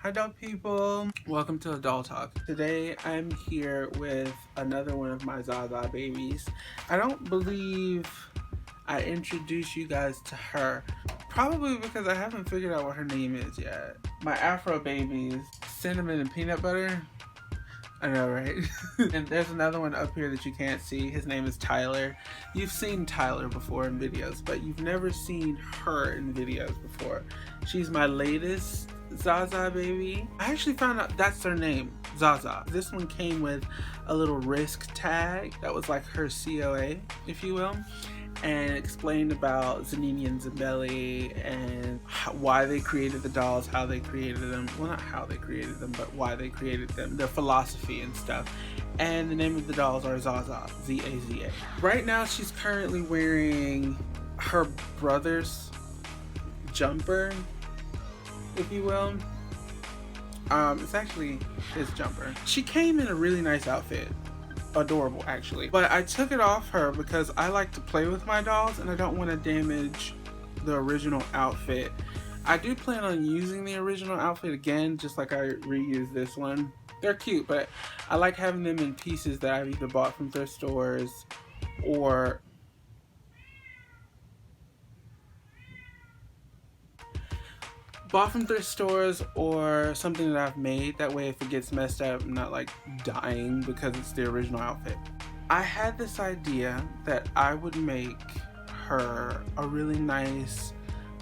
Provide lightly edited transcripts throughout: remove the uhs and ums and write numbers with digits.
Hi doll people, welcome to Doll Talk. Today I'm here with another one of my Zaza babies. I don't believe I introduced you guys to her, probably because I haven't figured out what her name is yet. My Afro babies, Cinnamon and Peanut Butter. I know, right? And there's another one up here that you can't see. His name is Tyler. You've seen Tyler before in videos, but you've never seen her in videos before. She's my latest Zaza baby. I actually found out that's their name, Zaza. This one came with a little risk tag that was like her COA, if you will, and explained about Zanini and Zambelli and why they created the dolls, how they created them. Well, not how they created them, but why they created them, their philosophy and stuff. And the name of the dolls are Zaza, Z-A-Z-A. Right now, she's currently wearing her brother's jumper, if you will. It's actually his jumper. She came in a really nice outfit. Adorable, actually. But I took it off her because I like to play with my dolls and I don't want to damage the original outfit. I do plan on using the original outfit again, just like I reused this one. They're cute, but I like having them in pieces that I've either bought from thrift stores or something that I've made. That way if it gets messed up, I'm not like dying because it's the original outfit. I had this idea that I would make her a really nice,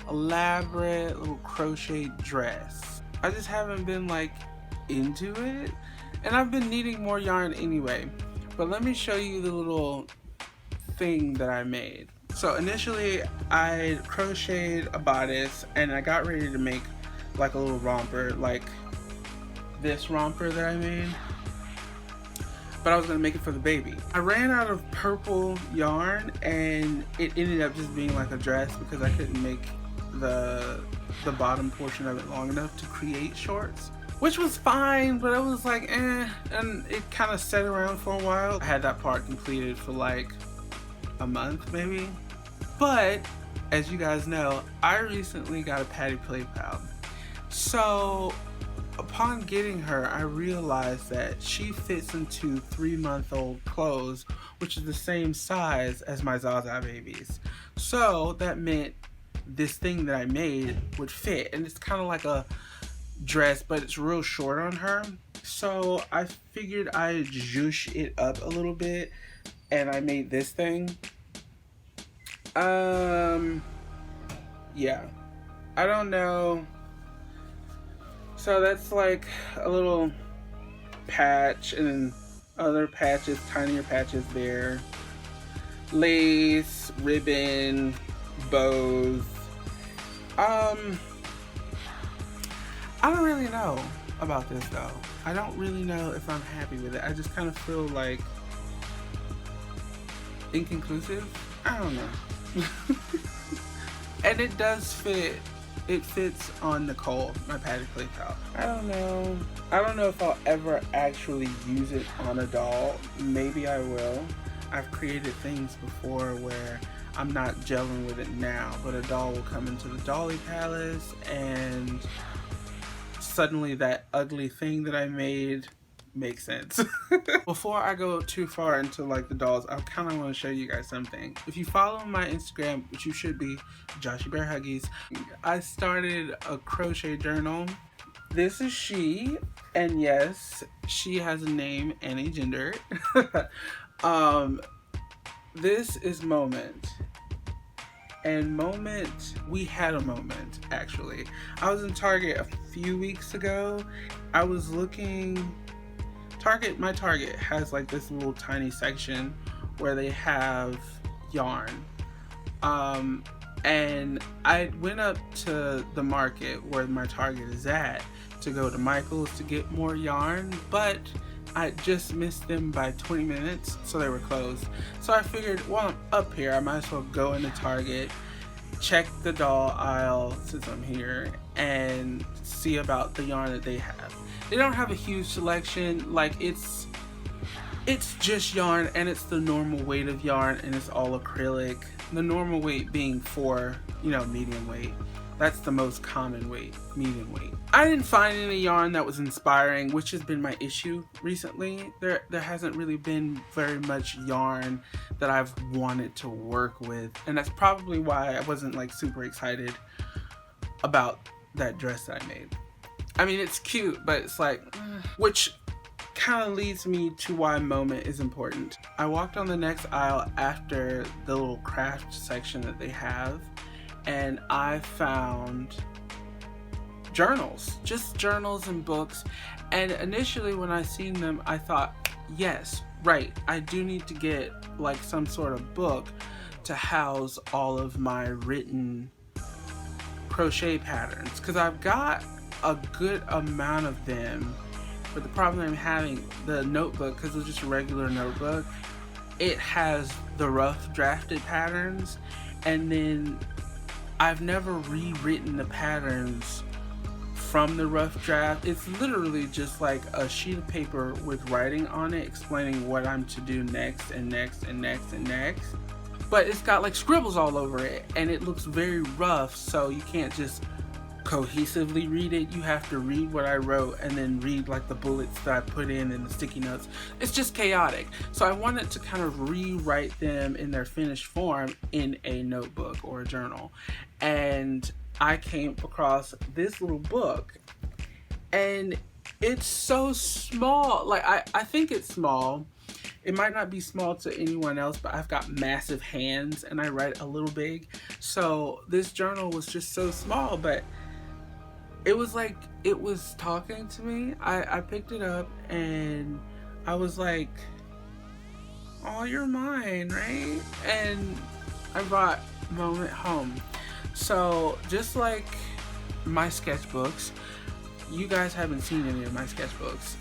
elaborate little crochet dress. I just haven't been like into it, and I've been needing more yarn anyway. But let me show you the little thing that I made. So initially I crocheted a bodice and I got ready to make like a little romper, like this romper that I made, but I was gonna make it for the baby. I ran out of purple yarn and it ended up just being like a dress because I couldn't make the bottom portion of it long enough to create shorts, which was fine, but it was like and it kind of sat around for a while. I had that part completed for like a month maybe. But as you guys know, I recently got a Patty Play Pal. So upon getting her, I realized that she fits into 3-month-old clothes, which is the same size as my Zaza babies. So that meant this thing that I made would fit, and it's kind of like a dress, but it's real short on her. So I figured I'd zhoosh it up a little bit, and I made this thing. Yeah, I don't know. So that's like a little patch and then other patches, tinier patches there. Lace, ribbon, bows. I don't really know about this though. I don't really know if I'm happy with it. I just kind of feel like inconclusive. I don't know. And it does fit. It fits on Nicole, my Patty Play Pal. I don't know. I don't know if I'll ever actually use it on a doll. Maybe I will. I've created things before where I'm not gelling with it now, but a doll will come into the Dolly Palace and suddenly that ugly thing that I made makes sense. Before I go too far into like the dolls, I kind of want to show you guys something. If you follow my Instagram, which you should be, Joshy Bear Huggies, I started a crochet journal. This is she, and yes, she has a name and a gender. This is Moment. And Moment, we had a moment actually. I was in Target a few weeks ago. I was looking. My Target has like this little tiny section where they have yarn. And I went up to the market where my Target is at to go to Michael's to get more yarn, but I just missed them by 20 minutes, so they were closed. So I figured, while I'm up here, I might as well go into Target, check the doll aisle since I'm here, and see about the yarn that they have. They don't have a huge selection. Like it's just yarn, and it's the normal weight of yarn, and it's all acrylic. The normal weight being 4, medium weight. That's the most common weight, medium weight. I didn't find any yarn that was inspiring, which has been my issue recently. There hasn't really been very much yarn that I've wanted to work with, and that's probably why I wasn't like super excited about that dress that I made. I mean, it's cute, but it's like, which kind of leads me to why moment is important. I walked on the next aisle after the little craft section that they have, and I found journals, just journals and books. And initially when I seen them, I thought, yes, right, I do need to get like some sort of book to house all of my written crochet patterns, because I've got a good amount of them. But the problem I'm having, the notebook, because it's just a regular notebook, it has the rough drafted patterns, and then I've never rewritten the patterns from the rough draft. It's literally just like a sheet of paper with writing on it explaining what I'm to do next and next and next and next. But it's got like scribbles all over it, and it looks very rough, so you can't just cohesively read it. You have to read what I wrote and then read like the bullets that I put in and the sticky notes. It's just chaotic. So I wanted to kind of rewrite them in their finished form in a notebook or a journal. And I came across this little book, and it's so small. Like I think it's small. It might not be small to anyone else, but I've got massive hands and I write a little big. So this journal was just so small, but it was like, it was talking to me. I picked it up and I was like, oh, you're mine, right? And I brought Moment home. So just like my sketchbooks, you guys haven't seen any of my sketchbooks.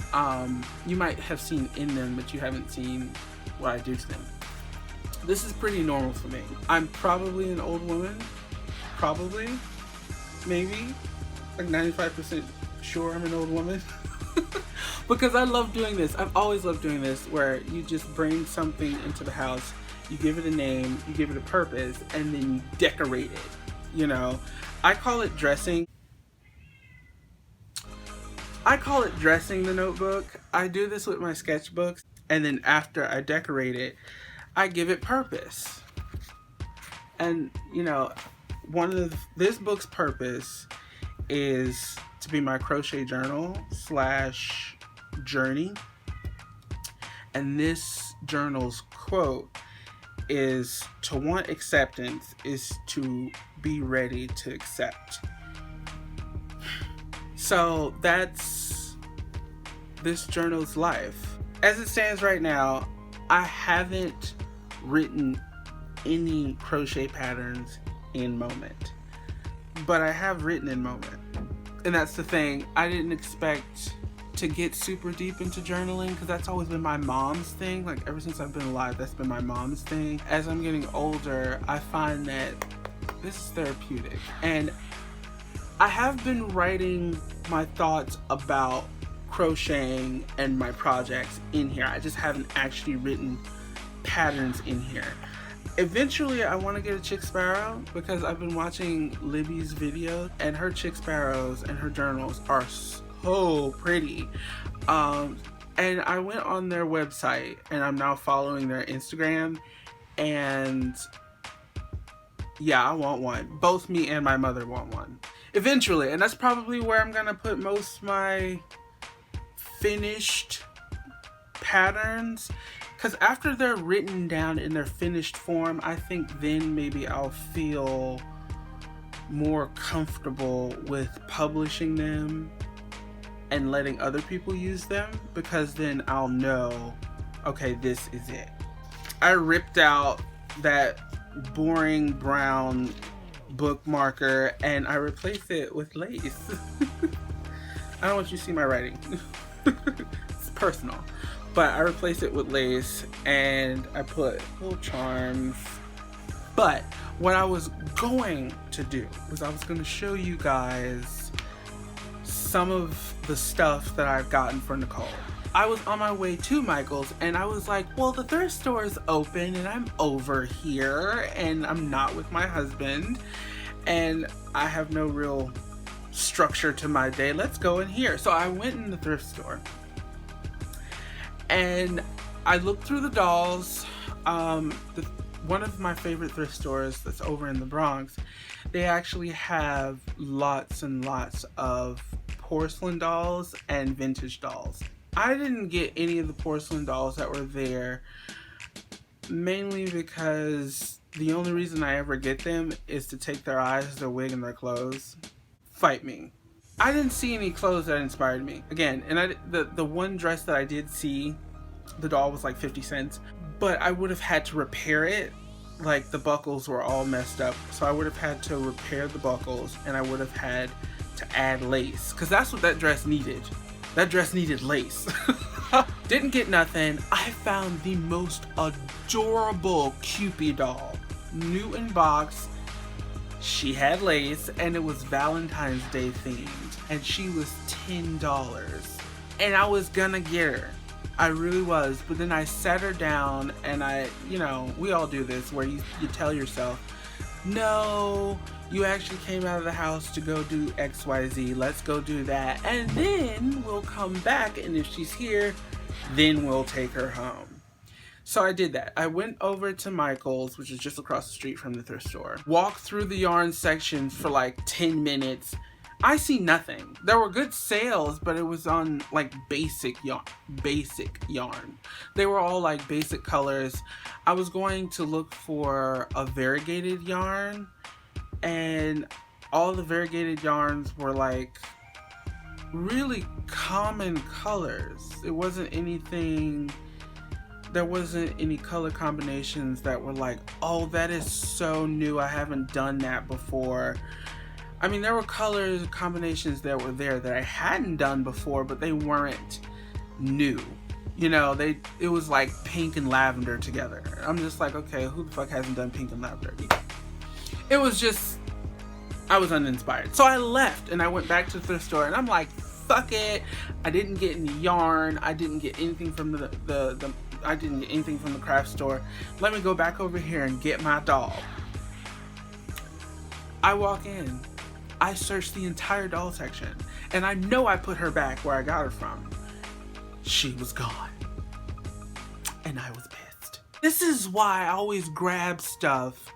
You might have seen in them, but you haven't seen what I do to them. This is pretty normal for me. I'm probably an old woman. Probably. Maybe. Like 95% sure I'm an old woman. Because I love doing this. I've always loved doing this, where you just bring something into the house, you give it a name, you give it a purpose, and then you decorate it. You know, I call it dressing. I call it dressing the notebook. I do this with my sketchbooks, and then after I decorate it, I give it purpose. And you know, this book's purpose is to be my crochet journal / journey. And this journal's quote is, to want acceptance is to be ready to accept. So that's this journal's life. As it stands right now, I haven't written any crochet patterns in Moment, but I have written in Moment. And that's the thing, I didn't expect to get super deep into journaling, because that's always been my mom's thing. Like ever since I've been alive, that's been my mom's thing. As I'm getting older, I find that this is therapeutic. And I have been writing my thoughts about crocheting and my projects in here. I just haven't actually written patterns in here. Eventually I want to get a chick sparrow, because I've been watching Libby's videos, and her chick sparrows and her journals are so pretty. And I went on their website, and I'm now following their Instagram, and yeah, I want one. Both me and my mother want one eventually, and that's probably where I'm gonna put most of my finished patterns, because after they're written down in their finished form, I think then maybe I'll feel more comfortable with publishing them and letting other people use them, because then I'll know, okay, this is it. I ripped out that boring brown bookmarker and I replaced it with lace. I don't want you to see my writing. It's personal. But I replaced it with lace and I put little charms. But what I was going to do was I was going to show you guys some of the stuff that I've gotten for Nicole. I was on my way to Michael's and I was like, well, the thrift store is open and I'm over here and I'm not with my husband. and I have no real structure to my day. Let's go in here. So I went in the thrift store and I looked through the dolls. One of my favorite thrift stores that's over in the Bronx, they actually have lots and lots of porcelain dolls and vintage dolls. I didn't get any of the porcelain dolls that were there, mainly because the only reason I ever get them is to take their eyes, their wig, and their clothes. Fight me. I didn't see any clothes that inspired me. Again, and the one dress that I did see, the doll was like 50 cents, but I would have had to repair it. Like, the buckles were all messed up, so I would have had to repair the buckles, and I would have had to add lace, because that's what that dress needed. That dress needed lace. Didn't get nothing. I found the most adorable Cupid doll, new in box. She had lace, and it was Valentine's Day themed, and she was $10, and I was gonna get her. I really was, but then I sat her down, and we all do this, where you tell yourself, no, you actually came out of the house to go do XYZ, let's go do that, and then we'll come back, and if she's here, then we'll take her home. So I did that. I went over to Michael's, which is just across the street from the thrift store, walked through the yarn section for like 10 minutes. I see nothing. There were good sales, but it was on like basic yarn. They were all like basic colors. I was going to look for a variegated yarn, and all the variegated yarns were like really common colors. It wasn't anything, there wasn't any color combinations that were like, oh, that is so new, I haven't done that before. I mean, there were color combinations that were there that I hadn't done before, but they weren't new. It was like pink and lavender together. I'm just like, okay, who the fuck hasn't done pink and lavender? It was just, I was uninspired. So I left and I went back to the thrift store, and I'm like, fuck it. I didn't get any yarn. I didn't get anything from I didn't get anything from the craft store. Let me go back over here and get my doll. I walk in. I searched the entire doll section, and I know I put her back where I got her from. She was gone, and I was pissed. This is why I always grab stuff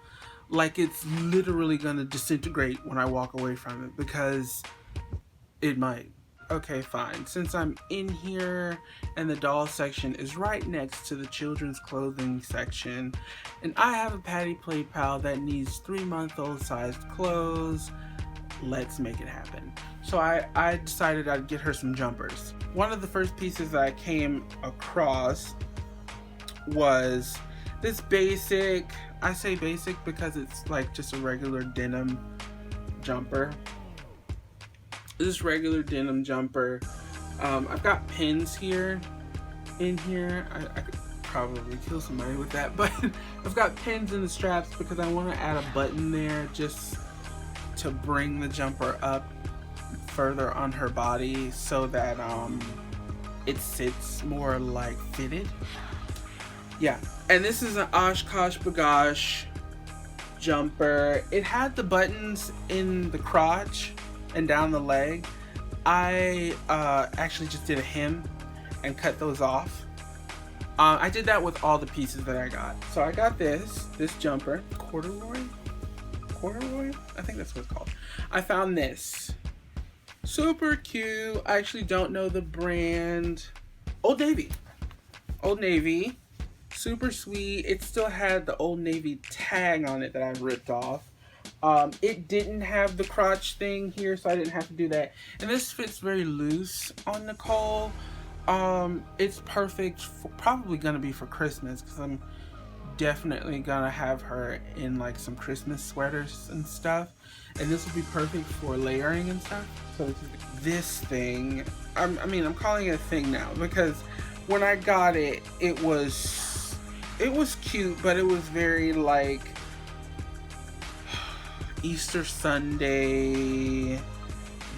like it's literally gonna disintegrate when I walk away from it, because it might. Okay, fine. Since I'm in here and the doll section is right next to the children's clothing section, and I have a Patty Play pal that needs 3-month-old sized clothes, let's make it happen. So I decided I'd get her some jumpers. One of the first pieces that I came across was this basic, I say basic because it's like just a regular denim jumper. This regular denim jumper. I've got pins in here. I could probably kill somebody with that, but I've got pins in the straps because I want to add a button there just to bring the jumper up further on her body so that it sits more like fitted. Yeah, and this is an Oshkosh Bagosh jumper. It had the buttons in the crotch and down the leg. I actually just did a hem and cut those off. I did that with all the pieces that I got. So I got this jumper, corduroy, I think that's what it's called. I found this, super cute. I actually don't know the brand. Old Navy, super sweet. It still had the Old Navy tag on it that I ripped off. It didn't have the crotch thing here, so I didn't have to do that. And this fits very loose on Nicole. It's perfect for, probably gonna be for Christmas, because I'm definitely gonna have her in like some Christmas sweaters and stuff, and this will be perfect for layering and stuff. So this thing, I'm calling it a thing now, because when I got it, it was cute, but it was very like Easter Sunday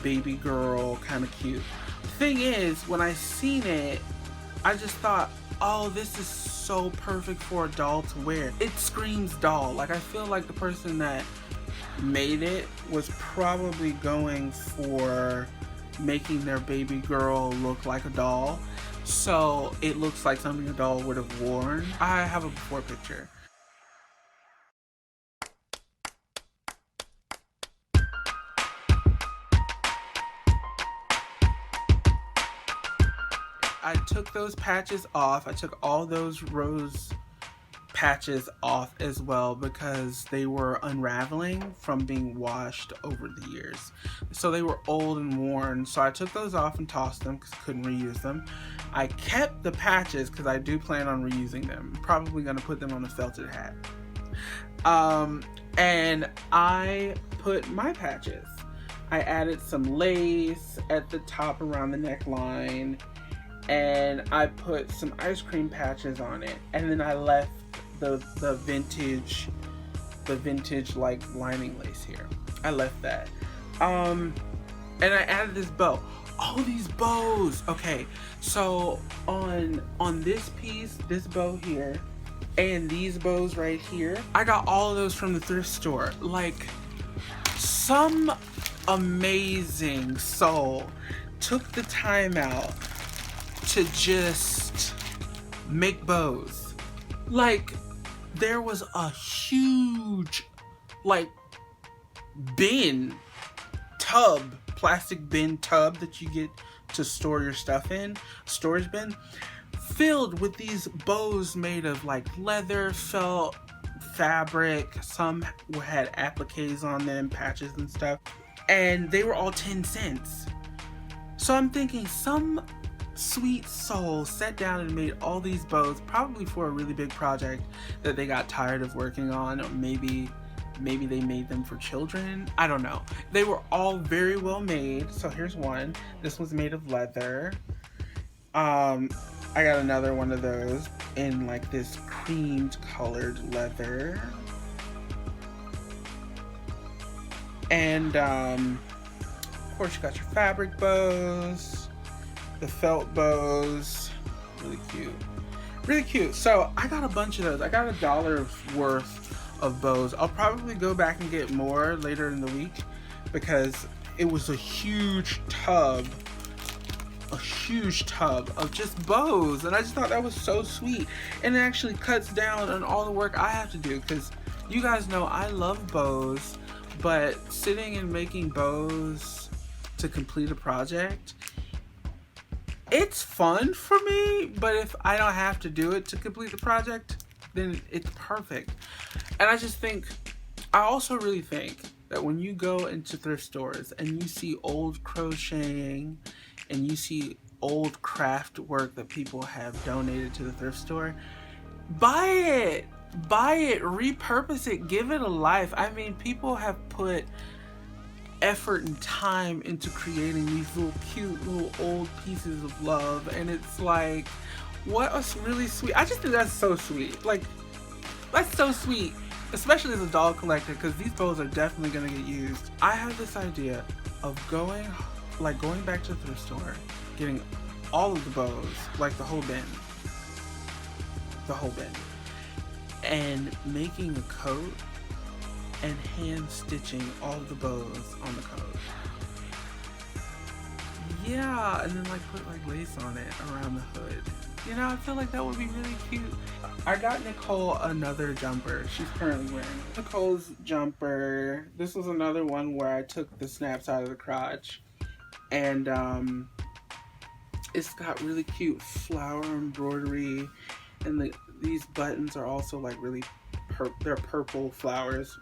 baby girl kind of cute. The thing is, when I seen it, I just thought, oh, this is so perfect for a doll to wear. It screams doll. Like, I feel like the person that made it was probably going for making their baby girl look like a doll. So it looks like something a doll would have worn. I have a before picture. I took those patches off. I took all those rose patches off as well because they were unraveling from being washed over the years. So they were old and worn. So I took those off and tossed them because I couldn't reuse them. I kept the patches because I do plan on reusing them. Probably going to put them on a felted hat. And I put my patches. I added some lace at the top around the neckline, and I put some ice cream patches on it, and then I left the vintage like lining lace here. I left that. And I added this bow. All these bows. Okay, so on this piece, this bow here, and these bows right here, I got all of those from the thrift store. Like, some amazing soul took the time out to just make bows. Like, there was a huge, like, plastic bin tub that you get to store your stuff in, storage bin, filled with these bows made of like leather, felt, fabric. Some had appliques on them, patches and stuff, and they were all 10 cents. So I'm thinking some sweet soul sat down and made all these bows, probably for a really big project that they got tired of working on, or maybe they made them for children. I don't know. They were all very well made. So here's one. This was made of leather. I got another one of those in like this creamed colored leather. And of course you got your fabric bows, the felt bows. Really cute. Really cute. So I got a bunch of those. I got $1 worth of bows. I'll probably go back and get more later in the week because it was a huge tub of just bows, and I just thought that was so sweet, and it actually cuts down on all the work I have to do, because you guys know I love bows, but sitting and making bows to complete a project, it's fun for me, but if I don't have to do it to complete the project, then it's perfect. And I also really think that when you go into thrift stores and you see old crocheting and you see old craft work that people have donated to the thrift store, buy it, repurpose it, give it a life. I mean, people have put effort and time into creating these little cute little old pieces of love, and it's like, what a really sweet. I just think that's so sweet. Like, that's so sweet, especially as a doll collector, because these bows are definitely going to get used. I have this idea of going back to the thrift store, getting all of the bows, like the whole bin, and making a coat and hand stitching all of the bows on the coat. Yeah, and then like put like lace on it around the hood. You know, I feel like that would be really cute. I got Nicole another jumper. She's currently wearing it. Nicole's jumper. This was another one where I took the snaps out of the crotch, and it's got really cute flower embroidery, and these buttons are also like really they're purple flowers.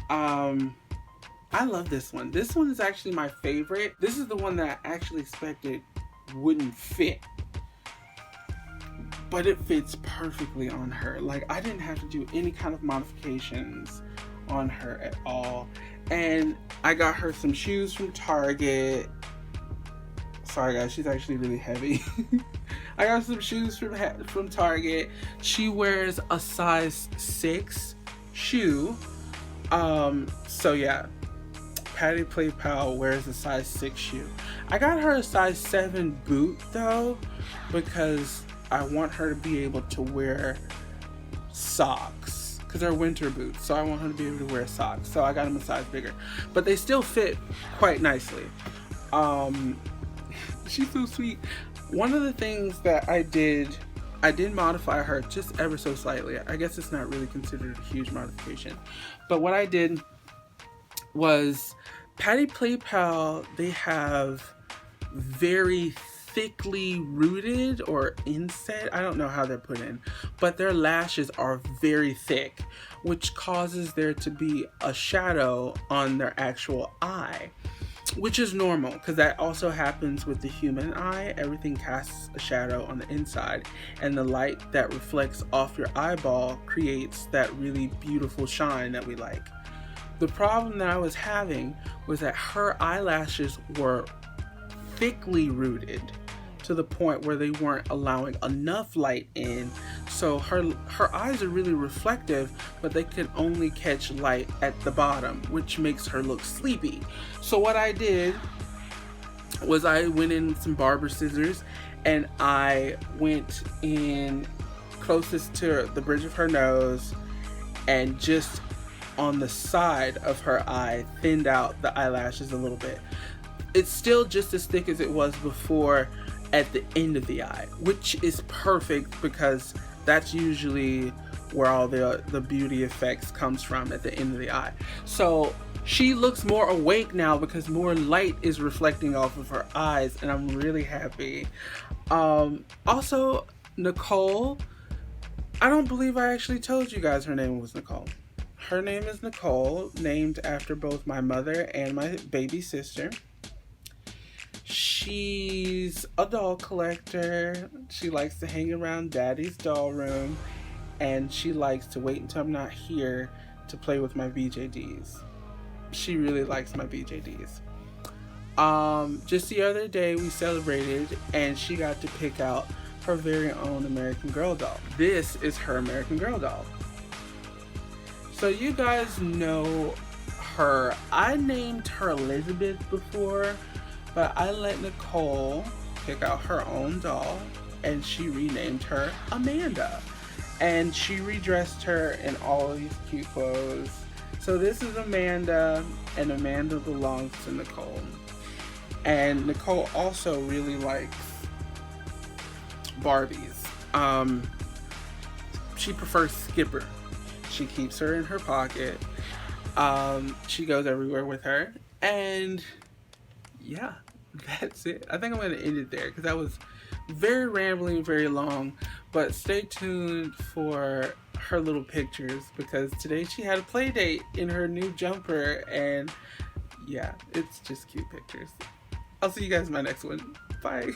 I love this one. This one is actually my favorite. This is the one that I actually expected wouldn't fit, but it fits perfectly on her. Like, I didn't have to do any kind of modifications on her at all. And I got her some shoes from Target. Sorry guys, she's actually really heavy. I got some shoes from Target. She wears a size 6 shoe. So yeah, Patty Play Pal wears a size 6 shoe. I got her a size 7 boot though, because I want her to be able to wear socks, because they're winter boots, so I want her to be able to wear socks. So I got them a size bigger, but they still fit quite nicely. She's so sweet. One of the things that I did modify her just ever so slightly. I guess it's not really considered a huge modification, but what I did was, Patty Play Pal, they have very thickly rooted or inset, I don't know how they're put in, but their lashes are very thick, which causes there to be a shadow on their actual eye, which is normal because that also happens with the human eye. Everything casts a shadow on the inside, and the light that reflects off your eyeball creates that really beautiful shine that we like. The problem that I was having was that her eyelashes were thickly rooted to the point where they weren't allowing enough light in. So her eyes are really reflective, but they can only catch light at the bottom, which makes her look sleepy. So what I did was I went in with some barber scissors and I went in closest to the bridge of her nose and just on the side of her eye thinned out the eyelashes a little bit. It's still just as thick as it was before at the end of the eye, which is perfect because that's usually where all the beauty effects comes from, at the end of the eye. So she looks more awake now because more light is reflecting off of her eyes, and I'm really happy. Also, Nicole, I don't believe I actually told you guys her name was Nicole. Her name is Nicole, named after both my mother and my baby sister. She's a doll collector. She likes to hang around Daddy's doll room, and she likes to wait until I'm not here to play with my BJDs. She really likes my BJDs. Just the other day we celebrated, and she got to pick out her very own American Girl doll. This is her American Girl doll. So you guys know her. I named her Elizabeth before, but I let Nicole pick out her own doll, and she renamed her Amanda. And she redressed her in all of these cute clothes. So this is Amanda, and Amanda belongs to Nicole. And Nicole also really likes Barbies. She prefers Skipper. She keeps her in her pocket. She goes everywhere with her. And yeah, that's it. I think I'm going to end it there because that was very rambling, very long. But stay tuned for her little pictures because today she had a play date in her new jumper. And yeah, it's just cute pictures. I'll see you guys in my next one. Bye.